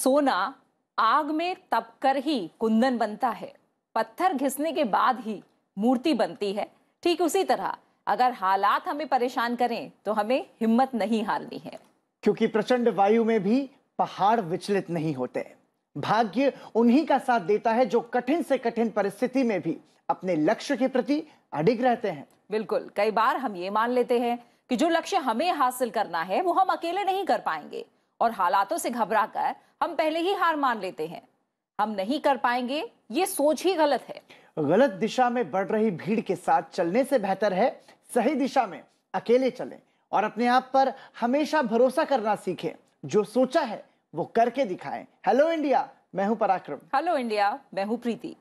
सोना आग में तपकर ही कुंदन बनता है, पत्थर घिसने के बाद ही मूर्ति बनती है। ठीक उसी तरह अगर हालात हमें परेशान करें तो हमें हिम्मत नहीं हारनी है, क्योंकि प्रचंड वायु में भी पहाड़ विचलित नहीं होते। भाग्य उन्हीं का साथ देता है जो कठिन से कठिन परिस्थिति में भी अपने लक्ष्य के प्रति अडिग रहते हैं। बिल्कुल, कई बार हम ये मान लेते हैं कि जो लक्ष्य हमें हासिल करना है वो हम अकेले नहीं कर पाएंगे और हालातों से घबराकर हम पहले ही हार मान लेते हैं। हम नहीं कर पाएंगे, ये सोच ही गलत है। गलत दिशा में बढ़ रही भीड़ के साथ चलने से बेहतर है सही दिशा में अकेले चलें और अपने आप पर हमेशा भरोसा करना सीखें। जो सोचा है वो करके दिखाएं। हेलो इंडिया, मैं हूं पराक्रम। हेलो इंडिया, मैं हूं प्रीति।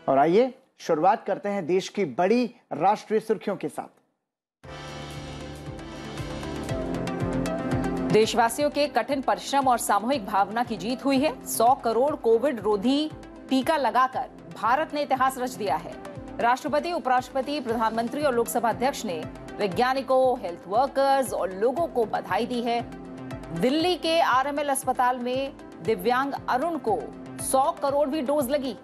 और आइए शुरुआत करते हैं देश की बड़ी राष्ट्रीय सुर्खियों के साथ। देशवासियों के कठिन परिश्रम और सामूहिक भावना की जीत हुई है। 100 करोड़ कोविड रोधी टीका लगाकर भारत ने इतिहास रच दिया है। राष्ट्रपति, उपराष्ट्रपति, प्रधानमंत्री और लोकसभा अध्यक्ष ने वैज्ञानिकों, हेल्थ वर्कर्स और लोगों को बधाई दी है। दिल्ली के आरएमएल अस्पताल में दिव्यांग अरुण को 100 करोड़ भी डोज लगी।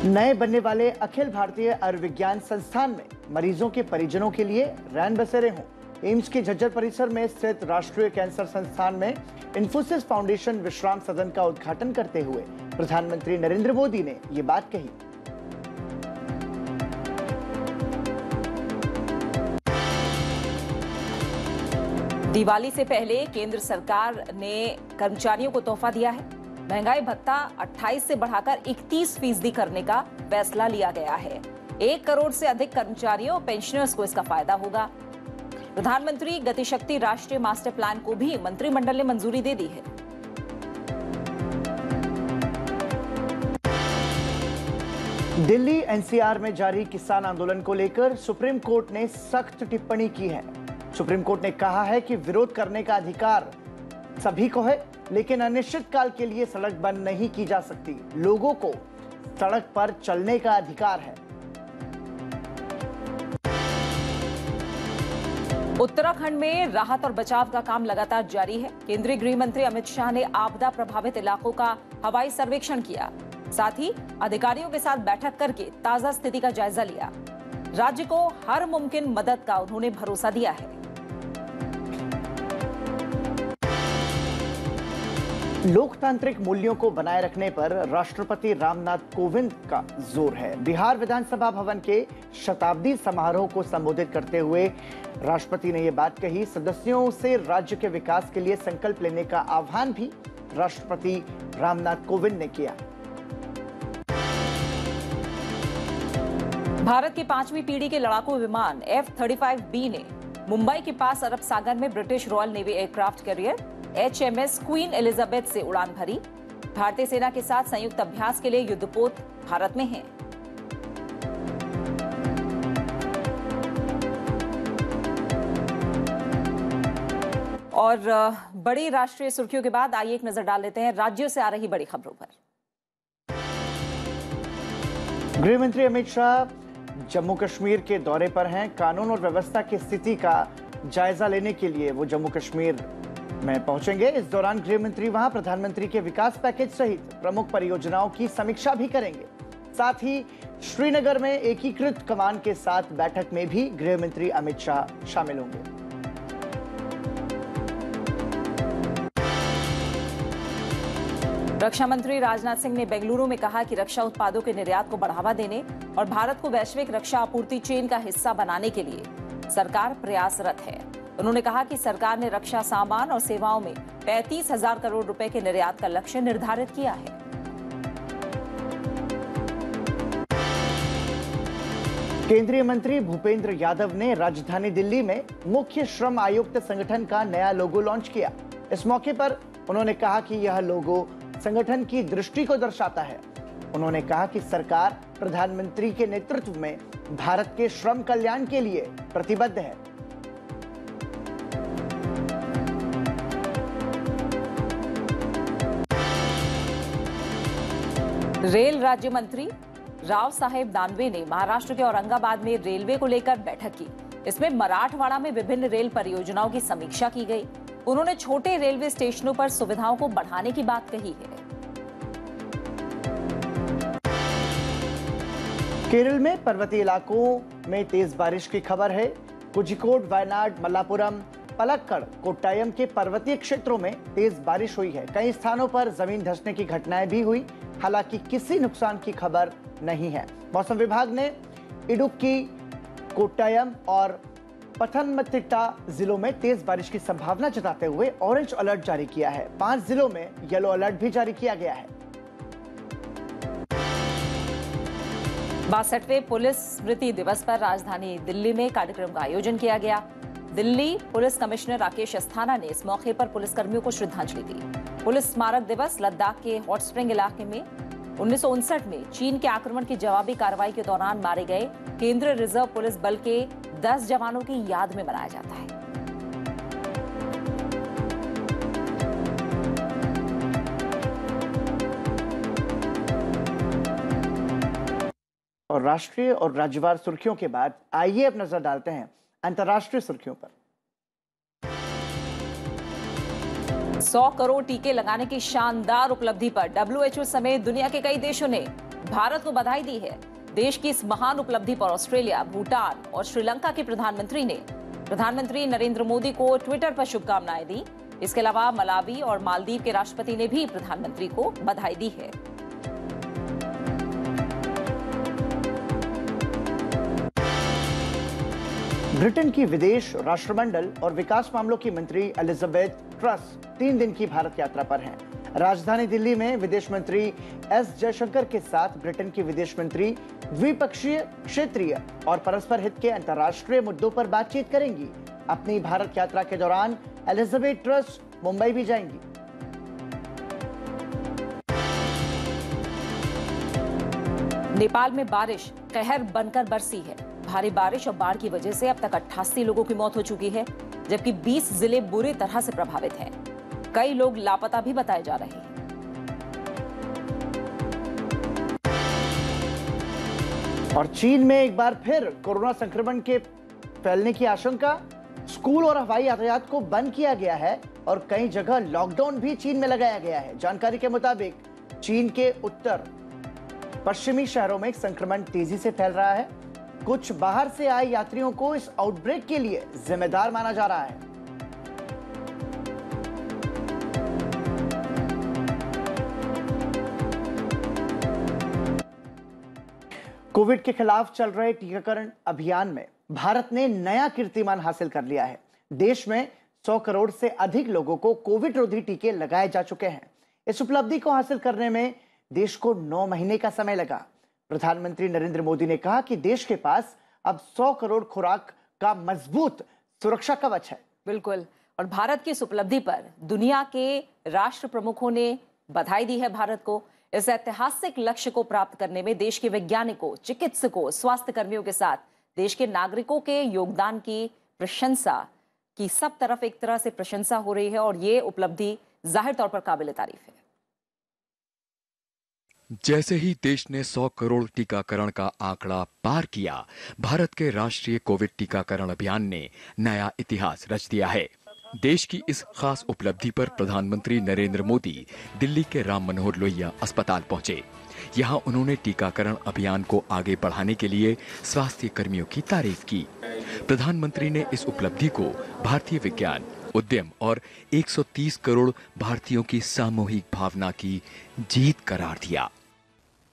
नए बनने वाले अखिल भारतीय आयुर्विज्ञान संस्थान में मरीजों के परिजनों के लिए रैन बसेरे हों। एम्स के झज्जर परिसर में स्थित राष्ट्रीय कैंसर संस्थान में इन्फोसिस फाउंडेशन विश्राम सदन का उद्घाटन करते हुए प्रधानमंत्री नरेंद्र मोदी ने ये बात कही। दिवाली से पहले केंद्र सरकार ने कर्मचारियों को तोहफा दिया है। महंगाई भत्ता 28 से बढ़ाकर 31% करने का फैसला लिया गया है। 1 करोड़ से अधिक कर्मचारियों और पेंशनर्स को इसका फायदा होगा। प्रधानमंत्री गतिशक्ति राष्ट्रीय मास्टर प्लान को भी मंत्रिमंडल ने मंजूरी दे दी है। दिल्ली एनसीआर में जारी किसान आंदोलन को लेकर सुप्रीम कोर्ट ने सख्त टिप्पणी की है। सुप्रीम कोर्ट ने कहा है कि विरोध करने का अधिकार सभी को है, लेकिन अनिश्चित काल के लिए सड़क बंद नहीं की जा सकती। लोगों को सड़क पर चलने का अधिकार है। उत्तराखंड में राहत और बचाव का काम लगातार जारी है। केंद्रीय गृह मंत्री अमित शाह ने आपदा प्रभावित इलाकों का हवाई सर्वेक्षण किया। साथ ही अधिकारियों के साथ बैठक करके ताजा स्थिति का जायजा लिया। राज्य को हर मुमकिन मदद का उन्होंने भरोसा दिया है। लोकतांत्रिक मूल्यों को बनाए रखने पर राष्ट्रपति रामनाथ कोविंद का जोर है। बिहार विधानसभा भवन के शताब्दी समारोह को संबोधित करते हुए राष्ट्रपति ने यह बात कही। सदस्यों से राज्य के विकास के लिए संकल्प लेने का आह्वान भी राष्ट्रपति रामनाथ कोविंद ने किया। भारत की 5वीं पीढ़ी के लड़ाकू विमान F-35B ने मुंबई के पास अरब सागर में British royal navy aircraft carrier HMS queen Elizabeth से उड़ान भरी। भारतीय सेना के साथ संयुक्त अभ्यास के लिए युद्धपोत भारत में हैं। और बड़ी राष्ट्रीय सुर्खियों के बाद आइए एक नजर डाल लेते हैं राज्यों से आ रही बड़ी खबरों पर। गृह मंत्री अमित शाह जम्मू कश्मीर के दौरे पर हैं। कानून और व्यवस्था की स्थिति का जायजा लेने के लिए वो जम्मू कश्मीर में पहुंचेंगे। इस दौरान गृह मंत्री वहां प्रधानमंत्री के विकास पैकेज सहित प्रमुख परियोजनाओं की समीक्षा भी करेंगे। साथ ही श्रीनगर में एकीकृत कमान के साथ बैठक में भी गृह मंत्री अमित शाह शामिल होंगे। रक्षा मंत्री राजनाथ सिंह ने बेंगलुरु में कहा कि रक्षा उत्पादों के निर्यात को बढ़ावा देने और भारत को वैश्विक रक्षा आपूर्ति चेन का हिस्सा बनाने के लिए सरकार प्रयासरत है। उन्होंने कहा कि सरकार ने रक्षा सामान और सेवाओं में 35,000 करोड़ रुपए के निर्यात का लक्ष्य निर्धारित किया है। केंद्रीय मंत्री भूपेंद्र यादव ने राजधानी दिल्ली में मुख्य श्रम आयुक्त संगठन का नया लोगो लॉन्च किया। इस मौके पर उन्होंने कहा कि यह लोगो संगठन की दृष्टि को दर्शाता है। उन्होंने कहा कि सरकार प्रधानमंत्री के नेतृत्व में भारत के श्रम कल्याण के लिए प्रतिबद्ध है। रेल राज्य मंत्री राव साहेब दानवे ने महाराष्ट्र के औरंगाबाद में रेलवे को लेकर बैठक की। इसमें मराठवाड़ा में विभिन्न रेल परियोजनाओं की समीक्षा की गई। उन्होंने छोटे रेलवे स्टेशनों पर सुविधाओं को बढ़ाने की बात कही है। केरल में पर्वतीय इलाकों में तेज बारिश की खबर है। कोझिकोड, वायनाड, मल्लापुरम, पलक्कड़, कोट्टायम के पर्वतीय क्षेत्रों में तेज बारिश हुई है। कई स्थानों पर जमीन धंसने की घटनाएं भी हुई। हालांकि किसी नुकसान की खबर नहीं है। मौसम विभाग ने इडुक्की, कोट्टायम और पथनमथिट्टा जिलों में तेज बारिश की संभावना जताते हुए ऑरेंज अलर्ट जारी किया है। 5 जिलों में येलो अलर्ट भी जारी किया गया है। 62वें पुलिस स्मृति दिवस पर राजधानी दिल्ली में कार्यक्रम का आयोजन किया गया। दिल्ली पुलिस कमिश्नर राकेश अस्थाना ने इस मौके पर पुलिसकर्मियों को श्रद्धांजलि दी। पुलिस स्मारक दिवस लद्दाख के हॉट स्प्रिंग इलाके में 1959 में चीन के आक्रमण की जवाबी कार्रवाई के दौरान मारे गए केंद्रीय रिजर्व पुलिस बल के 10 जवानों की याद में मनाया जाता है। और राष्ट्रीय और राज्यवार सुर्खियों के बाद आइए अब नजर डालते हैं अंतर्राष्ट्रीय सुर्खियों पर। 100 करोड़ टीके लगाने की शानदार उपलब्धि पर WHO समेत दुनिया के कई देशों ने भारत को बधाई दी है। देश की इस महान उपलब्धि पर ऑस्ट्रेलिया, भूटान और श्रीलंका के प्रधानमंत्री ने प्रधानमंत्री नरेंद्र मोदी को ट्विटर पर शुभकामनाएं दी। इसके अलावा मलावी और मालदीव के राष्ट्रपति ने भी प्रधानमंत्री को बधाई दी है। ब्रिटेन की विदेश, राष्ट्रमंडल और विकास मामलों की मंत्री एलिजाबेथ ट्रस 3 दिन की भारत यात्रा पर हैं। राजधानी दिल्ली में विदेश मंत्री एस जयशंकर के साथ ब्रिटेन की विदेश मंत्री द्विपक्षीय, क्षेत्रीय और परस्पर हित के अंतर्राष्ट्रीय मुद्दों पर बातचीत करेंगी। अपनी भारत यात्रा के दौरान एलिजाबेथ ट्रस मुंबई भी जाएंगी। नेपाल में बारिश कहर बनकर बरसी है। भारी बारिश और बाढ़ की वजह से अब तक 88 लोगों की मौत हो चुकी है, जबकि 20 जिले बुरी तरह से प्रभावित हैं। कई लोग लापता भी बताए जा रहे हैं। और चीन में एक बार फिर कोरोना संक्रमण के फैलने की आशंका। स्कूल और हवाई यातायात को बंद किया गया है और कई जगह लॉकडाउन भी चीन में लगाया गया है। जानकारी के मुताबिक चीन के उत्तर पश्चिमी शहरों में संक्रमण तेजी से फैल रहा है। कुछ बाहर से आए यात्रियों को इस आउटब्रेक के लिए जिम्मेदार माना जा रहा है। कोविड के खिलाफ चल रहे टीकाकरण अभियान में भारत ने नया कीर्तिमान हासिल कर लिया है। देश में 100 करोड़ से अधिक लोगों को कोविड रोधी टीके लगाए जा चुके हैं। इस उपलब्धि को हासिल करने में देश को 9 महीने का समय लगा। प्रधानमंत्री नरेंद्र मोदी ने कहा कि देश के पास अब 100 करोड़ खुराक का मजबूत सुरक्षा कवच है। बिल्कुल, और भारत की इस उपलब्धि पर दुनिया के राष्ट्र प्रमुखों ने बधाई दी है भारत को। इस ऐतिहासिक लक्ष्य को प्राप्त करने में देश के वैज्ञानिकों, चिकित्सकों, स्वास्थ्य कर्मियों के साथ देश के नागरिकों के योगदान की प्रशंसा की सब तरफ एक तरह से प्रशंसा हो रही है और ये उपलब्धि जाहिर तौर पर काबिल तारीफ है। जैसे ही देश ने 100 करोड़ टीकाकरण का आंकड़ा पार किया, भारत के राष्ट्रीय कोविड टीकाकरण अभियान ने नया इतिहास रच दिया है। देश की इस खास उपलब्धि पर प्रधानमंत्री नरेंद्र मोदी दिल्ली के राम मनोहर लोहिया अस्पताल पहुंचे। यहां उन्होंने टीकाकरण अभियान को आगे बढ़ाने के लिए स्वास्थ्य कर्मियों की तारीफ की। प्रधानमंत्री ने इस उपलब्धि को भारतीय विज्ञान, उद्यम और 130 करोड़ भारतीयों की सामूहिक भावना की जीत करार दिया।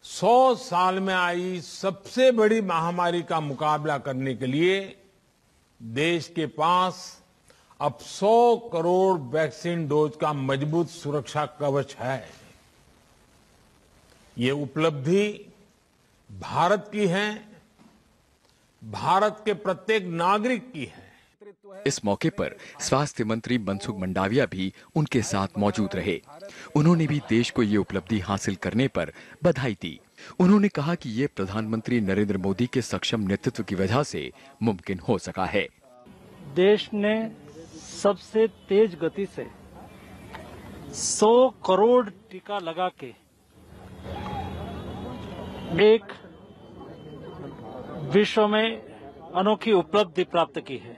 100 साल में आई सबसे बड़ी महामारी का मुकाबला करने के लिए देश के पास अब 100 करोड़ वैक्सीन डोज का मजबूत सुरक्षा कवच है। ये उपलब्धि भारत की है, भारत के प्रत्येक नागरिक की है। इस मौके पर स्वास्थ्य मंत्री मनसुख मंडाविया भी उनके साथ मौजूद रहे। उन्होंने भी देश को ये उपलब्धि हासिल करने पर बधाई दी। उन्होंने कहा कि ये प्रधानमंत्री नरेंद्र मोदी के सक्षम नेतृत्व की वजह से मुमकिन हो सका है। देश ने सबसे तेज गति से 100 करोड़ टीका लगा के एक विश्व में अनोखी उपलब्धि प्राप्त की है।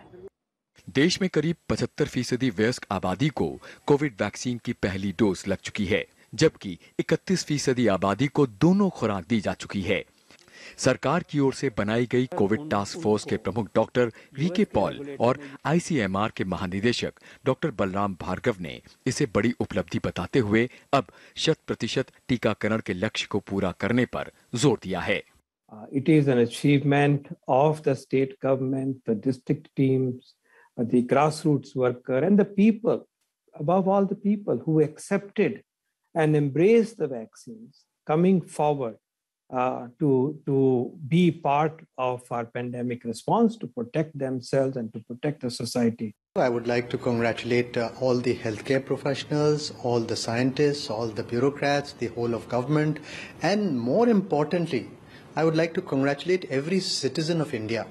देश में करीब 75% वयस्क आबादी को कोविड वैक्सीन की पहली डोज लग चुकी है, जबकि 31% आबादी को दोनों खुराक दी जा चुकी है। सरकार की ओर से बनाई गई कोविड टास्क फोर्स के प्रमुख डॉक्टर वीके पॉल और आईसीएमआर के महानिदेशक डॉक्टर बलराम भार्गव ने इसे बड़ी उपलब्धि बताते हुए अब 100% टीकाकरण के लक्ष्य को पूरा करने पर जोर दिया है। It is an achievement of the state government, the district teams, the grassroots worker, and the people, above all the people who accepted and embraced the vaccines, coming forward to be part of our pandemic response, to protect themselves and to protect the society. I would like to congratulate all the healthcare professionals, all the scientists, all the bureaucrats, the whole of government, and more importantly, I would like to congratulate every citizen of India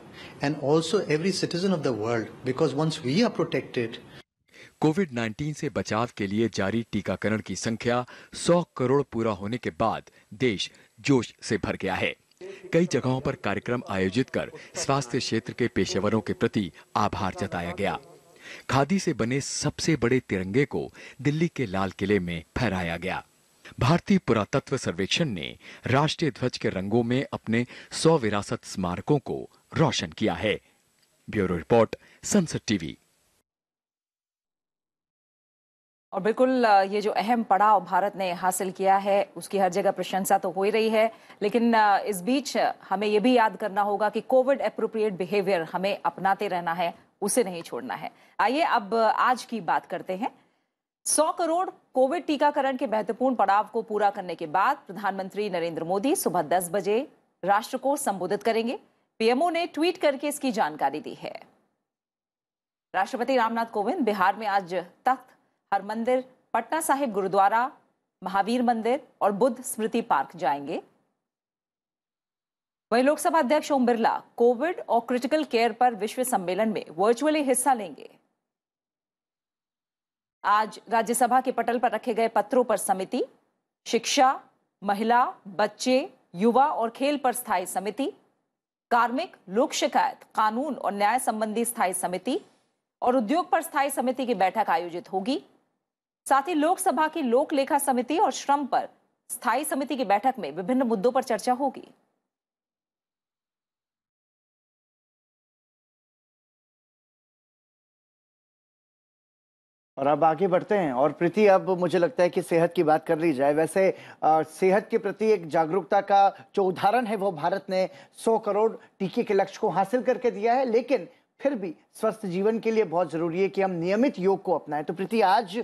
and also every citizen of the world, because once we are protected, कोविड-19 से बचाव के लिए जारी टीकाकरण की संख्या 100 करोड़ पूरा होने के बाद देश जोश से भर गया है। कई जगहों पर कार्यक्रम आयोजित कर स्वास्थ्य क्षेत्र के पेशेवरों के प्रति आभार जताया गया। खादी से बने सबसे बड़े तिरंगे को दिल्ली के लाल किले में फहराया गया। भारतीय पुरातत्व सर्वेक्षण ने राष्ट्रीय ध्वज के रंगों में अपने 100 विरासत स्मारकों को रोशन किया है। ब्यूरो रिपोर्ट, संसद टीवी। और बिल्कुल ये जो अहम पड़ाव भारत ने हासिल किया है उसकी हर जगह प्रशंसा तो हो ही रही है, लेकिन इस बीच हमें ये भी याद करना होगा कि कोविड एप्रोप्रिएट बिहेवियर हमें अपनाते रहना है, उसे नहीं छोड़ना है। आइए अब आज की बात करते हैं। 100 करोड़ कोविड टीकाकरण के महत्वपूर्ण पड़ाव को पूरा करने के बाद प्रधानमंत्री नरेंद्र मोदी सुबह 10 बजे राष्ट्र को संबोधित करेंगे। पीएमओ ने ट्वीट करके इसकी जानकारी दी है। राष्ट्रपति रामनाथ कोविंद बिहार में आज तख्त हरमंदिर, पटना साहिब गुरुद्वारा, महावीर मंदिर और बुद्ध स्मृति पार्क जाएंगे। वहीं लोकसभा अध्यक्ष ओम बिरला कोविड और क्रिटिकल केयर पर विश्व सम्मेलन में वर्चुअली हिस्सा लेंगे। आज राज्यसभा के पटल पर रखे गए पत्रों पर समिति, शिक्षा, महिला, बच्चे, युवा और खेल पर स्थायी समिति, कार्मिक, लोक शिकायत, कानून और न्याय संबंधी स्थायी समिति और उद्योग पर स्थायी समिति की बैठक आयोजित होगी। साथ ही लोकसभा की लोक लेखा समिति और श्रम पर स्थायी समिति की बैठक में विभिन्न मुद्दों पर चर्चा होगी। और अब आगे बढ़ते हैं और प्रीति, अब मुझे लगता है कि सेहत की बात कर ली जाए। वैसे सेहत के प्रति एक जागरूकता का जो उदाहरण है वो भारत ने 100 करोड़ टीके के लक्ष्य को हासिल करके दिया है, लेकिन फिर भी स्वस्थ जीवन के लिए बहुत जरूरी है कि हम नियमित योग को अपनाएं। तो प्रीति, आज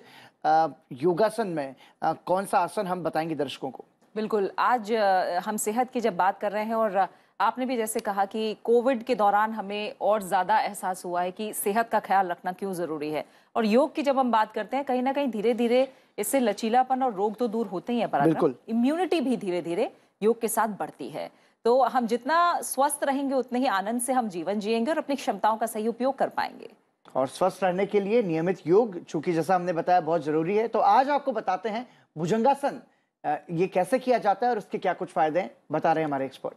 योगासन में कौन सा आसन हम बताएंगे दर्शकों को? बिल्कुल, आज हम सेहत की जब बात कर रहे हैं और आपने भी जैसे कहा कि कोविड के दौरान हमें और ज्यादा एहसास हुआ है कि सेहत का ख्याल रखना क्यों जरूरी है। और योग की जब हम बात करते हैं, कहीं ना कहीं धीरे धीरे इससे लचीलापन और रोग तो दूर होते ही हैं, पर इम्यूनिटी भी धीरे धीरे योग के साथ बढ़ती है। तो हम जितना स्वस्थ रहेंगे उतने ही आनंद से हम जीवन जिएंगे और अपनी क्षमताओं का सही उपयोग कर पाएंगे। और स्वस्थ रहने के लिए नियमित योग, चूंकि जैसा हमने बताया, बहुत जरूरी है। तो आज आपको बताते हैं भुजंगासन ये कैसे किया जाता है और उसके क्या कुछ फायदे हैं, बता रहे हैं हमारे एक्सपर्ट।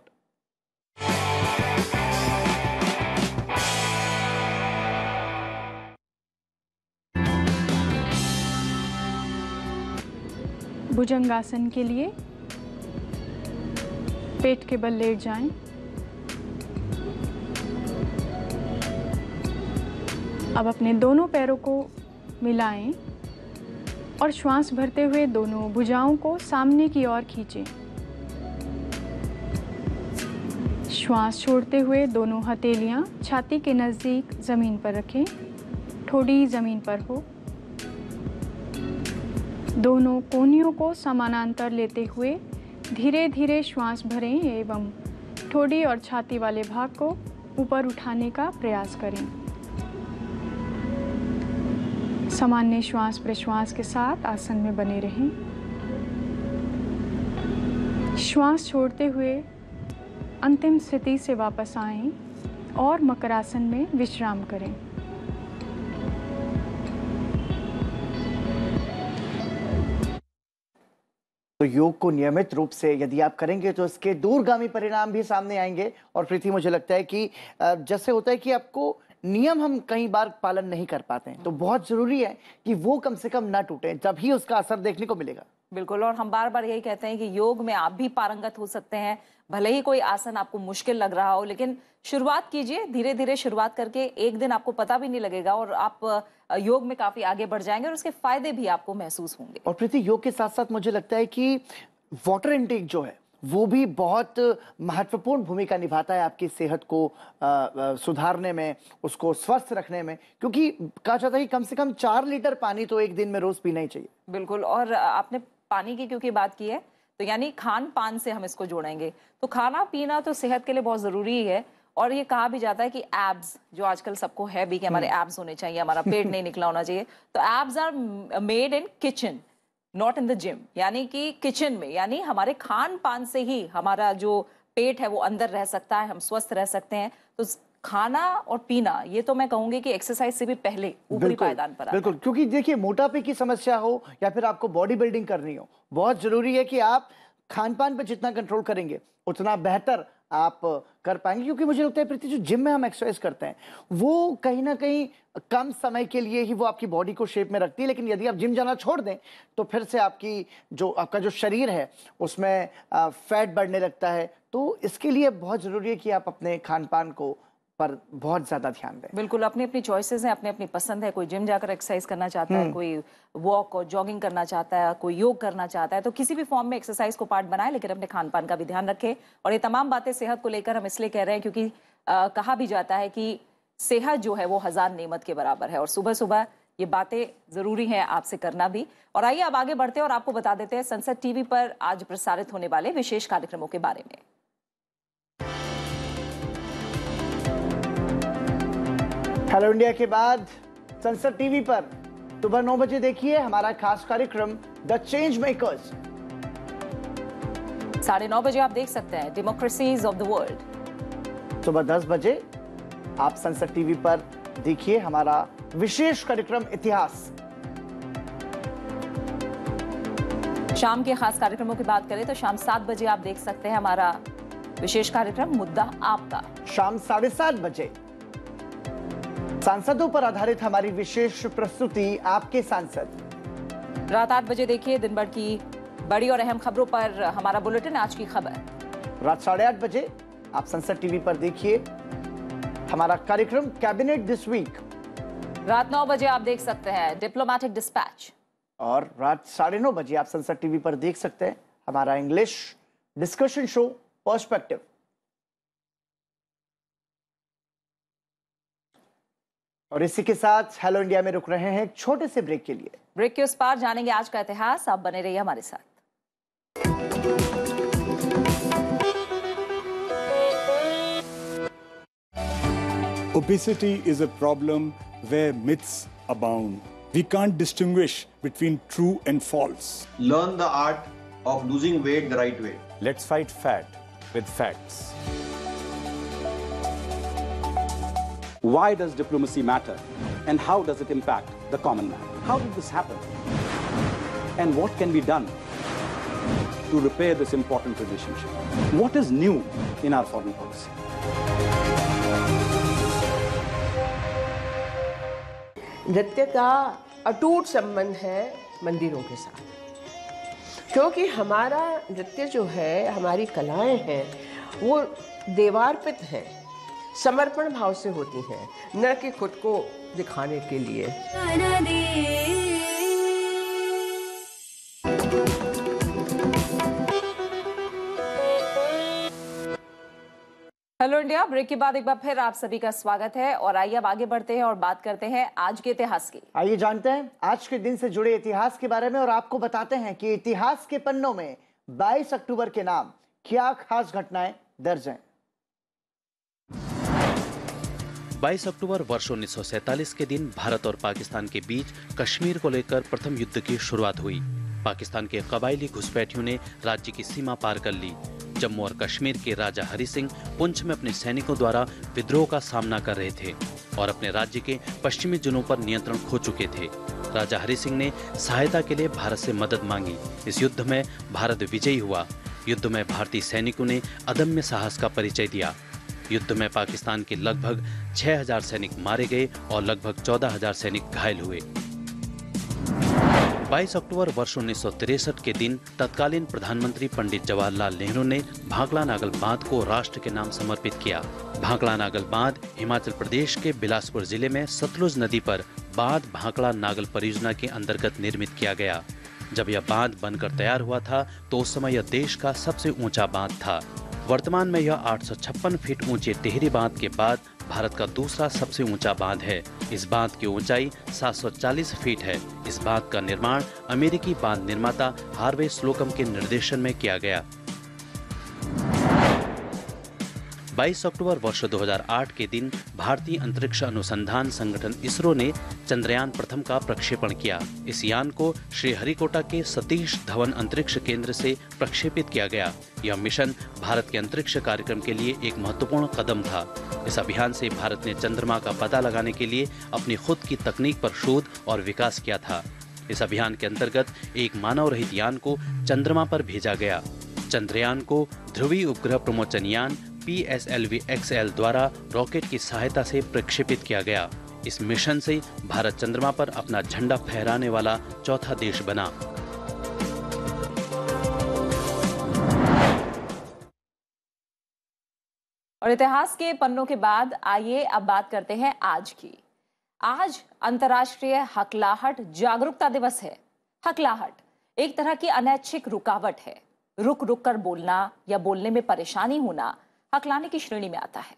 भुजंगासन के लिए पेट के बल लेट जाएं। अब अपने दोनों पैरों को मिलाएं और श्वास भरते हुए दोनों भुजाओं को सामने की ओर खींचें। श्वास छोड़ते हुए दोनों हथेलियां छाती के नज़दीक ज़मीन पर रखें, ठोड़ी ज़मीन पर हो। दोनों कोहनियों को समानांतर लेते हुए धीरे धीरे श्वास भरें एवं ठोड़ी और छाती वाले भाग को ऊपर उठाने का प्रयास करें। सामान्य श्वास प्रश्वास के साथ आसन में बने रहें। श्वास छोड़ते हुए अंतिम स्थिति से वापस आएं और मकरासन में विश्राम करें। तो योग को नियमित रूप से यदि आप करेंगे तो इसके दूरगामी परिणाम भी सामने आएंगे। और प्रीति, मुझे लगता है कि जैसे होता है कि आपको नियम हम कई बार पालन नहीं कर पाते हैं, तो बहुत जरूरी है कि वो कम से कम ना टूटे, तभी उसका असर देखने को मिलेगा। बिल्कुल, और हम बार बार यही कहते हैं कि योग में आप भी पारंगत हो सकते हैं। भले ही कोई आसन आपको मुश्किल लग रहा हो, लेकिन शुरुआत कीजिए, धीरे धीरे शुरुआत करके एक दिन आपको पता भी नहीं लगेगा और आप योग में काफी आगे बढ़ जाएंगे और उसके फायदे भी आपको महसूस होंगे। और प्रीति, योग के साथ साथ मुझे लगता है कि वाटर इनटेक जो है वो भी बहुत महत्वपूर्ण भूमिका निभाता है आपकी सेहत को सुधारने में, उसको स्वस्थ रखने में, क्योंकि कहा जाता है कि कम से कम 4 लीटर पानी तो एक दिन में रोज पीना ही चाहिए। बिल्कुल, और आपने पानी की क्योंकि बात की है, तो यानी खान पान से हम इसको जोड़ेंगे। तो खाना पीना तो सेहत के लिए बहुत जरूरी है। और ये कहा भी जाता है कि एब्स, जो आजकल सबको है भी कि हमारे एब्स होने चाहिए, हमारा पेट नहीं निकला होना चाहिए, तो abs are made in kitchen, not in the gym. यानी कि किचन में, यानी हमारे खान पान से ही हमारा जो पेट है वो अंदर रह सकता है, हम स्वस्थ रह सकते हैं। तो खाना और पीना, ये तो मैं कहूंगी कि एक्सरसाइज से भी पहले ऊपरी पायदान पर आता है। बिल्कुल, क्योंकि देखिए, मोटापे की समस्या हो या फिर आपको बॉडी बिल्डिंग करनी हो, बहुत जरूरी है कि आप खान पान पर जितना कंट्रोल करेंगे उतना बेहतर आप कर पाएंगे। क्योंकि मुझे लगता है प्रीति, जो जिम में हम एक्सरसाइज करते हैं वो कहीं ना कहीं कम समय के लिए ही वो आपकी बॉडी को शेप में रखती है, लेकिन यदि आप जिम जाना छोड़ दें तो फिर से आपका जो शरीर है उसमें फैट बढ़ने लगता है। तो इसके लिए बहुत जरूरी है कि आप अपने खान पान को पर बहुत ज्यादा ध्यान दें। बिल्कुल, अपनी अपनी चॉइसेस हैं, अपनी अपनी पसंद है। कोई जिम जाकर एक्सरसाइज करना चाहता है, कोई वॉक और जॉगिंग करना चाहता है, कोई योग करना चाहता है। तो किसी भी फॉर्म में एक्सरसाइज को पार्ट बनाए, लेकिन अपने खान पान का भी ध्यान रखें। और ये तमाम बातें सेहत को लेकर हम इसलिए कह रहे हैं क्योंकि कहा भी जाता है कि सेहत जो है वो 1000 नेमत के बराबर है, और सुबह सुबह ये बातें जरूरी हैं आपसे करना भी। और आइए अब आगे बढ़ते हैं और आपको बता देते हैं संसद टीवी पर आज प्रसारित होने वाले विशेष कार्यक्रमों के बारे में। हेलो इंडिया के बाद संसद टीवी पर सुबह 9 बजे देखिए हमारा खास कार्यक्रम द चेंज मेकर्स। 9:30 बजे आप देख सकते हैं डेमोक्रेसीज ऑफ द वर्ल्ड। सुबह 10 बजे आप संसद टीवी पर देखिए हमारा विशेष कार्यक्रम इतिहास। शाम के खास कार्यक्रमों की बात करें तो शाम 7 बजे आप देख सकते हैं हमारा विशेष कार्यक्रम मुद्दा आपका। शाम 7:30 बजे सांसदों पर आधारित हमारी विशेष प्रस्तुति आपके सांसद। रात 8 बजे देखिए दिन भर की बड़ी और अहम खबरों पर हमारा बुलेटिन आज की खबर। रात 8:30 बजे आप संसद टीवी पर देखिए हमारा कार्यक्रम कैबिनेट दिस वीक। रात 9 बजे आप देख सकते हैं डिप्लोमैटिक डिस्पैच। और रात 9:30 बजे आप संसद टीवी पर देख सकते हैं हमारा इंग्लिश डिस्कशन शो पर्सपेक्टिव। और इसी के साथ हेलो इंडिया में रुक रहे हैं एक छोटे से ब्रेक के लिए। ब्रेक के उस पार जानेंगे आज का इतिहास। आप बने रहिए हमारे साथ। Obesity is a problem where myths abound. We can't distinguish between true and false. Learn the art of losing weight the right way. Let's fight fat with facts. Why does diplomacy matter? And how does it impact the common man? How did this happen? And what can be done to repair this important relationship? What is new in our foreign policy? नृत्य का अटूट संबंध है मंदिरों के साथ, क्योंकि हमारा नृत्य जो है, हमारी कलाएं हैं, वो देवार्पित हैं, समर्पण भाव से होती हैं, न कि खुद को दिखाने के लिए। हेलो इंडिया ब्रेक के बाद एक बार फिर आप सभी का स्वागत है। और आइए अब आगे बढ़ते हैं और बात करते हैं आज के इतिहास की। आइए जानते हैं आज के दिन से जुड़े इतिहास के बारे में और आपको बताते हैं कि इतिहास के पन्नों में 22 अक्टूबर के नाम क्या खास घटनाएं दर्ज हैं। 22 अक्टूबर वर्ष 1947 के दिन भारत और पाकिस्तान के बीच कश्मीर को लेकर प्रथम युद्ध की शुरुआत हुई। पाकिस्तान के कबायली घुसपैठियों ने राज्य की सीमा पार कर ली। जम्मू और कश्मीर के राजा हरि सिंह पुंछ में अपने सैनिकों द्वारा विद्रोह का सामना कर रहे थे और अपने राज्य के पश्चिमी जिलों पर नियंत्रण खो चुके थे। राजा हरि सिंह ने सहायता के लिए भारत से मदद मांगी। इस युद्ध में भारत विजयी हुआ। युद्ध में भारतीय सैनिकों ने अदम्य साहस का परिचय दिया। युद्ध में पाकिस्तान के लगभग 6000 सैनिक मारे गए और लगभग 14000 सैनिक घायल हुए। 22 अक्टूबर वर्ष 1963 के दिन तत्कालीन प्रधानमंत्री पंडित जवाहरलाल नेहरू ने भांकला नागल बांध को राष्ट्र के नाम समर्पित किया। भांकला नागल बांध हिमाचल प्रदेश के बिलासपुर जिले में सतलुज नदी पर बांध भांकला नागल परियोजना के अंतर्गत निर्मित किया गया। जब यह बांध बनकर तैयार हुआ था तो उस समय यह देश का सबसे ऊंचा बांध था। वर्तमान में यह 856 फीट ऊंचे टिहरी बांध के बाद भारत का दूसरा सबसे ऊंचा बांध है। इस बांध की ऊंचाई 740 फीट है। इस बांध का निर्माण अमेरिकी बांध निर्माता हार्वे स्लोकम के निर्देशन में किया गया। 22 अक्टूबर वर्ष 2008 के दिन भारतीय अंतरिक्ष अनुसंधान संगठन इसरो ने चंद्रयान प्रथम का प्रक्षेपण किया। इस यान को श्रीहरिकोटा के सतीश धवन अंतरिक्ष केंद्र से प्रक्षेपित किया गया। यह मिशन भारत के अंतरिक्ष कार्यक्रम के लिए एक महत्वपूर्ण कदम था। इस अभियान से भारत ने चंद्रमा का पता लगाने के लिए अपनी खुद की तकनीक पर शोध और विकास किया था। इस अभियान के अंतर्गत एक मानव रहित यान को चंद्रमा पर भेजा गया। चंद्रयान को ध्रुवीय उपग्रह प्रमोचन यान PSLV-XL द्वारा रॉकेट की सहायता से प्रक्षेपित किया गया। इस मिशन से भारत चंद्रमा पर अपना झंडा फहराने वाला चौथा देश बना। और इतिहास के पन्नों के बाद आइए अब बात करते हैं आज की। आज अंतर्राष्ट्रीय हकलाहट जागरूकता दिवस है। हकलाहट एक तरह की अनैच्छिक रुकावट है। रुक रुक कर बोलना या बोलने में परेशानी होना हकलाने की श्रेणी में आता है।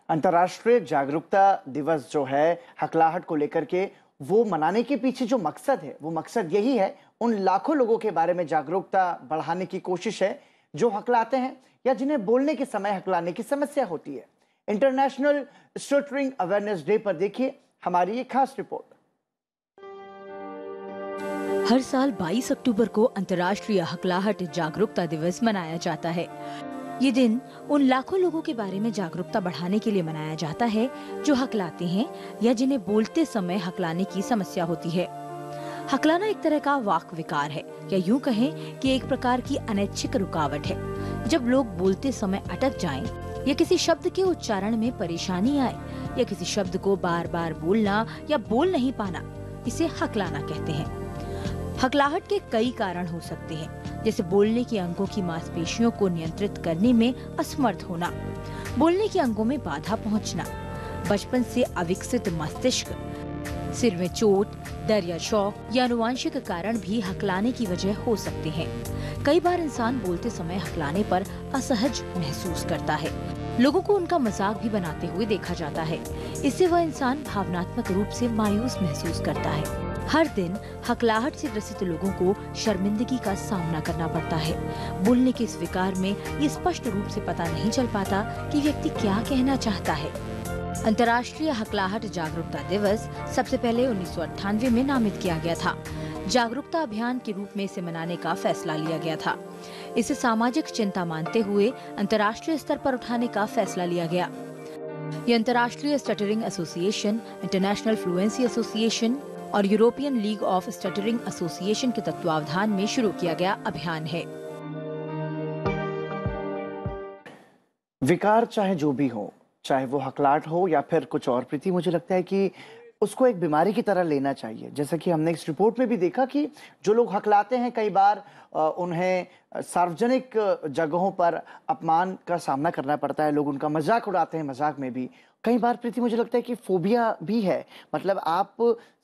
अंतर्राष्ट्रीय जागरूकता दिवस जो है हकलाहट को लेकर के, वो मनाने के पीछे जो मकसद है वो मकसद यही है, उन लाखों लोगों के बारे में जागरूकता बढ़ाने की कोशिश है जो हकलाते हैं या जिन्हें बोलने के समय हकलाने की समस्या होती है। इंटरनेशनल स्टटरिंग अवेयरनेस डे पर देखिए हमारी एक खास रिपोर्ट। हर साल 22 अक्टूबर को अंतर्राष्ट्रीय हकलाहट जागरूकता दिवस मनाया जाता है। ये दिन उन लाखों लोगों के बारे में जागरूकता बढ़ाने के लिए मनाया जाता है जो हकलाते हैं या जिन्हें बोलते समय हकलाने की समस्या होती है। हकलाना एक तरह का वाक विकार है या यूं कहें कि एक प्रकार की अनैच्छिक रुकावट है। जब लोग बोलते समय अटक जाएं या किसी शब्द के उच्चारण में परेशानी आए या किसी शब्द को बार बार बोलना या बोल नहीं पाना, इसे हकलाना कहते हैं। हकलाहट के कई कारण हो सकते हैं, जैसे बोलने के अंगों की मांसपेशियों को नियंत्रित करने में असमर्थ होना, बोलने के अंगों में बाधा पहुंचना, बचपन से अविकसित मस्तिष्क, सिर में चोट, डर या शौक या आनुवांशिक कारण भी हकलाने की वजह हो सकते हैं। कई बार इंसान बोलते समय हकलाने पर असहज महसूस करता है। लोगों को उनका मजाक भी बनाते हुए देखा जाता है। इससे वह इंसान भावनात्मक रूप से मायूस महसूस करता है। हर दिन हकलाहट से ग्रसित लोगों को शर्मिंदगी का सामना करना पड़ता है। बोलने के इस विकार में ये स्पष्ट रूप से पता नहीं चल पाता कि व्यक्ति क्या कहना चाहता है। अंतर्राष्ट्रीय हकलाहट जागरूकता दिवस सबसे पहले 1998 में नामित किया गया था। जागरूकता अभियान के रूप में इसे मनाने का फैसला लिया गया था। इसे सामाजिक चिंता मानते हुए अंतर्राष्ट्रीय स्तर पर उठाने का फैसला लिया गया। ये अंतर्राष्ट्रीय stuttering association, international fluency association और European league of stuttering association के तत्वावधान में शुरू किया गया अभियान है। विकार चाहे जो भी हो, चाहे वो हकलाहट हो या फिर कुछ और, प्रीति मुझे लगता है कि उसको एक बीमारी की तरह लेना चाहिए। जैसा कि हमने इस रिपोर्ट में भी देखा कि जो लोग हकलाते हैं कई बार उन्हें सार्वजनिक जगहों पर अपमान का सामना करना पड़ता है। लोग उनका मजाक उड़ाते हैं, मजाक में भी कई बार प्रीति मुझे लगता है कि फोबिया भी है। मतलब आप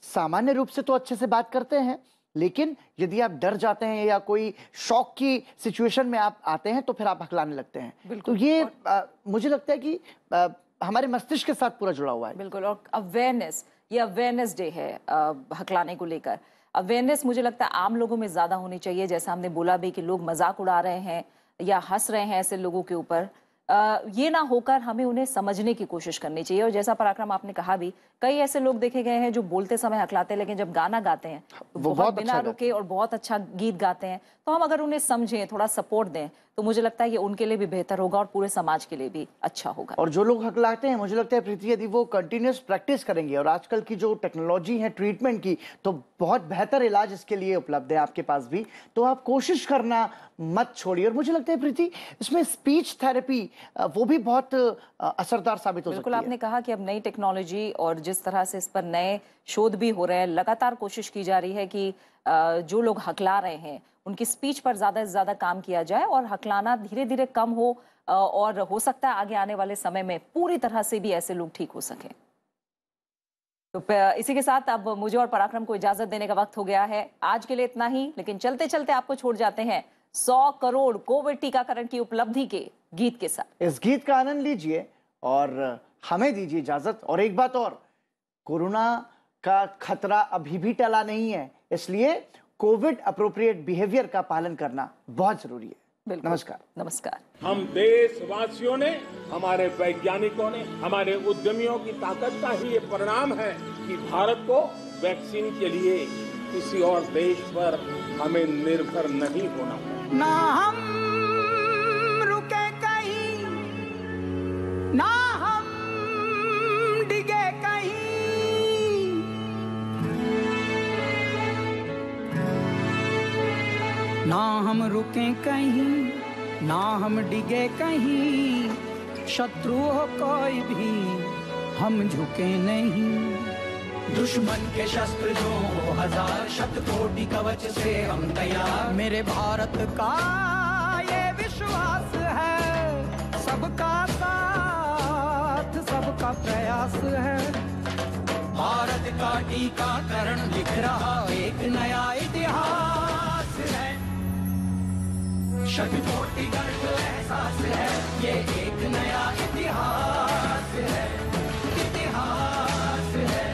सामान्य रूप से तो अच्छे से बात करते हैं, लेकिन यदि आप डर जाते हैं या कोई शॉक की सिचुएशन में आप आते हैं तो फिर आप हकलाने लगते हैं। तो ये मुझे लगता है कि हमारे मस्तिष्क के साथ पूरा जुड़ा हुआ है। बिल्कुल। और अवेयरनेस, ये अवेयरनेस डे है हकलाने को लेकर। अवेयरनेस मुझे लगता है आम लोगों में ज्यादा होनी चाहिए। जैसा हमने बोला भी कि लोग मजाक उड़ा रहे हैं या हंस रहे हैं ऐसे लोगों के ऊपर, ये ना होकर हमें उन्हें समझने की कोशिश करनी चाहिए। और जैसा पराक्रम आपने कहा भी, कई ऐसे लोग देखे गए हैं जो बोलते समय हकलाते हैं, लेकिन जब गाना गाते हैं वो बहुत बिना रुके और बहुत अच्छा गीत गाते हैं। तो हम अगर उन्हें समझें, थोड़ा सपोर्ट दें, तो मुझे लगता है ये उनके लिए भी बेहतर होगा और पूरे समाज के लिए भी अच्छा होगा। और जो लोग हकलाते हैं, मुझे लगता है प्रीति, यदि वो कंटिन्यूस प्रैक्टिस करेंगे और आजकल की जो टेक्नोलॉजी है ट्रीटमेंट की, तो बहुत बेहतर इलाज इसके लिए उपलब्ध है आपके पास भी। तो आप कोशिश करना मत छोड़िए। और मुझे लगता है प्रीति, इसमें स्पीच थेरेपी वो भी बहुत असरदार साबित हो सकती है। बिल्कुल, आपने कहा कि अब नई टेक्नोलॉजी और जिस तरह से इस पर नए शोध भी हो रहे हैं, लगातार कोशिश की जा रही है कि जो लोग हकला रहे हैं उनकी स्पीच पर ज्यादा से ज्यादा काम किया जाए और हकलाना धीरे धीरे कम हो, और हो सकता है आगे आने वाले समय में पूरी तरह से भी ऐसे लोग ठीक हो सके। तो इसी के साथ अब मुझे और पराक्रम को इजाजत देने का वक्त हो गया है। आज के लिए इतना ही, लेकिन चलते चलते आपको छोड़ जाते हैं 100 करोड़ कोविड टीकाकरण की उपलब्धि के गीत के साथ। इस गीत का आनंद लीजिए और हमें दीजिए इजाजत। और एक बात और, कोरोना का खतरा अभी भी टला नहीं है, इसलिए कोविड अप्रोप्रिएट बिहेवियर का पालन करना बहुत जरूरी है। नमस्कार। नमस्कार। हम देशवासियों ने, हमारे वैज्ञानिकों ने, हमारे उद्यमियों की ताकत का ही ये परिणाम है कि भारत को वैक्सीन के लिए किसी और देश पर हमें निर्भर नहीं होना। ना हम रुके कहीं, ना हम डिगे कहीं, ना हम रुके कहीं, ना हम डिगे कहीं, शत्रु हो कोई भी हम झुके नहीं। दुश्मन के शस्त्र जो हो हजार, शतकोटि कवच से हम तैयार। मेरे भारत का ये विश्वास है, सबका साथ सबका प्रयास है। भारत का टीकाकरण लिख रहा एक नया इतिहास है। शतकोटि गर्व एहसास है, ये एक नया इतिहास है, इतिहास है।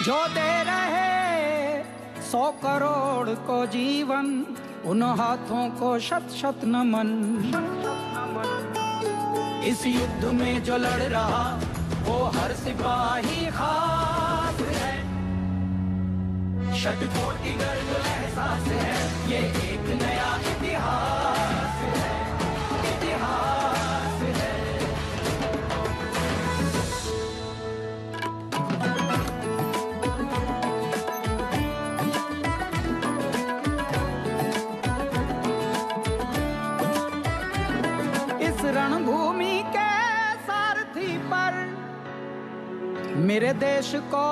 जो दे रहे 100 करोड़ को जीवन, उन हाथों को शत शत नमन। इस युद्ध में जो लड़ रहा वो हर सिपाही खास है। शतकोटि गर्व एहसास है, ये एक नया इतिहास है, इतिहास है। रणभूमि के सारथी पर मेरे देश को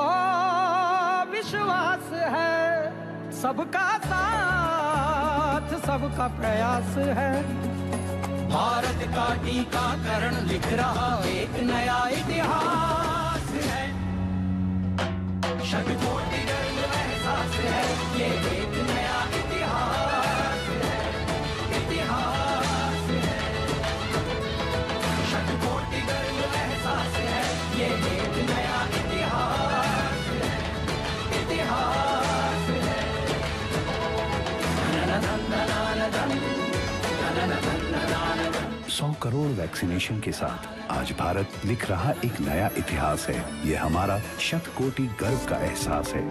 विश्वास है। सबका साथ सबका प्रयास है। भारत का टीकाकरण लिख रहा एक नया इतिहास है। शतकोटि गर्व एहसास है, ये एक नया इतिहास है, इतिहास है। शतकोटि गर्व एहसास है, ये एक नया इतिहास है, इतिहास है। 100 करोड़ वैक्सीनेशन के साथ आज भारत लिख रहा एक नया इतिहास है। ये हमारा शतकोटि गर्व का एहसास है।